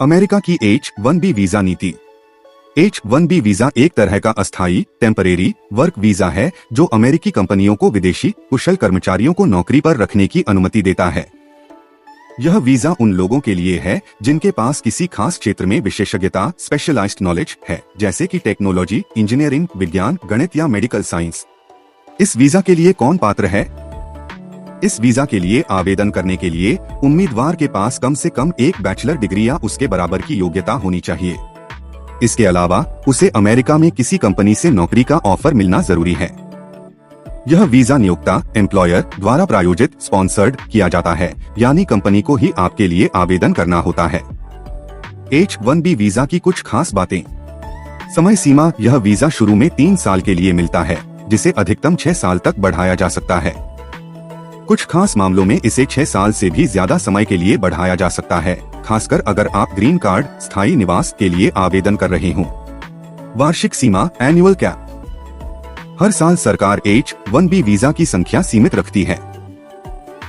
America की H-1B visa नीति। H-1B visa एक तरह का अस्थायी टेम्परेरी वर्क वीजा है जो अमेरिकी कंपनियों को विदेशी कुशल कर्मचारियों को नौकरी पर रखने की अनुमति देता है। यह वीजा उन लोगों के लिए है जिनके पास किसी खास क्षेत्र में विशेषज्ञता स्पेशलाइज्ड नॉलेज है, जैसे कि टेक्नोलॉजी, इंजीनियरिंग, विज्ञान, गणित या मेडिकल साइंस। इस वीजा के लिए कौन पात्र है? इस वीजा के लिए आवेदन करने के लिए उम्मीदवार के पास कम से कम एक बैचलर डिग्री या उसके बराबर की योग्यता होनी चाहिए। इसके अलावा उसे अमेरिका में किसी कंपनी से नौकरी का ऑफर मिलना जरूरी है। यह वीजा नियोक्ता एम्प्लॉयर द्वारा प्रायोजित स्पॉन्सर्ड किया जाता है, यानी कंपनी को ही आपके लिए आवेदन करना होता है। H-1B वीजा की कुछ खास बातें। समय सीमा। यह वीजा शुरू में 3 साल के लिए मिलता है, जिसे अधिकतम 6 साल तक बढ़ाया जा सकता है। कुछ खास मामलों में इसे 6 साल से भी ज्यादा समय के लिए बढ़ाया जा सकता है, खासकर अगर आप ग्रीन कार्ड स्थायी निवास के लिए आवेदन कर रहे हों। वार्षिक सीमा एनुअल कैप। हर साल सरकार H-1B वीजा की संख्या सीमित रखती है।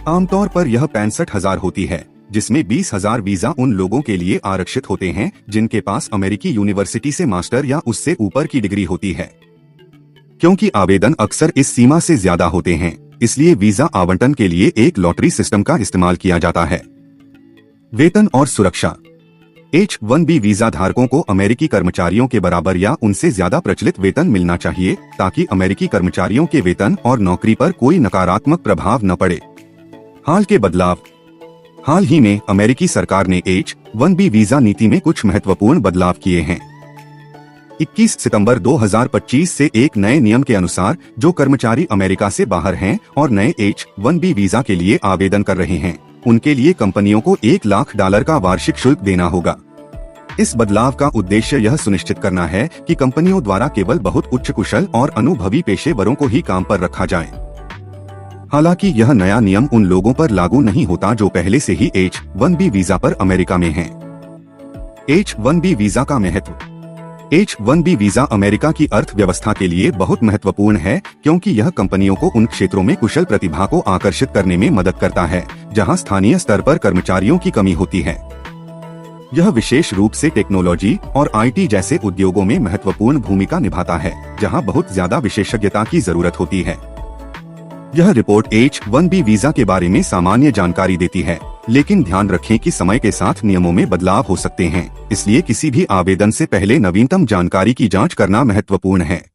आमतौर पर यह 65,000 होती है, जिसमें 20,000 वीजा उन लोगों के लिए आरक्षित होते हैं जिनके पास अमेरिकी यूनिवर्सिटी से मास्टर या उससे ऊपर की डिग्री होती है। क्योंकि आवेदन अक्सर इस सीमा से ज्यादा होते हैं, इसलिए वीजा आवंटन के लिए एक लॉटरी सिस्टम का इस्तेमाल किया जाता है। वेतन और सुरक्षा। H-1B वीजा धारकों को अमेरिकी कर्मचारियों के बराबर या उनसे ज्यादा प्रचलित वेतन मिलना चाहिए, ताकि अमेरिकी कर्मचारियों के वेतन और नौकरी पर कोई नकारात्मक प्रभाव न पड़े। हाल के बदलाव। हाल ही में अमेरिकी सरकार ने H-1B वीजा नीति में कुछ महत्वपूर्ण बदलाव किए हैं। 21 सितंबर 2025 से एक नए नियम के अनुसार जो कर्मचारी अमेरिका से बाहर हैं और नए H-1B वीजा के लिए आवेदन कर रहे हैं, उनके लिए कंपनियों को $1 लाख का वार्षिक शुल्क देना होगा। इस बदलाव का उद्देश्य यह सुनिश्चित करना है कि कंपनियों द्वारा केवल बहुत उच्च कुशल और अनुभवी पेशेवरों को ही काम पर रखा जाए। हालांकि यह नया नियम उन लोगों पर लागू नहीं होता जो पहले से ही H-1B वीजा पर अमेरिका में हैं। H-1B वीजा का महत्व। H-1B वीजा अमेरिका की अर्थव्यवस्था के लिए बहुत महत्वपूर्ण है, क्योंकि यह कंपनियों को उन क्षेत्रों में कुशल प्रतिभा को आकर्षित करने में मदद करता है जहां स्थानीय स्तर पर कर्मचारियों की कमी होती है। यह विशेष रूप से टेक्नोलॉजी और IT जैसे उद्योगों में महत्वपूर्ण भूमिका निभाता है, जहां बहुत ज्यादा विशेषज्ञता की जरूरत होती है। यह रिपोर्ट H-1B वीजा के बारे में सामान्य जानकारी देती है, लेकिन ध्यान रखें कि समय के साथ नियमों में बदलाव हो सकते हैं, इसलिए किसी भी आवेदन से पहले नवीनतम जानकारी की जांच करना महत्वपूर्ण है।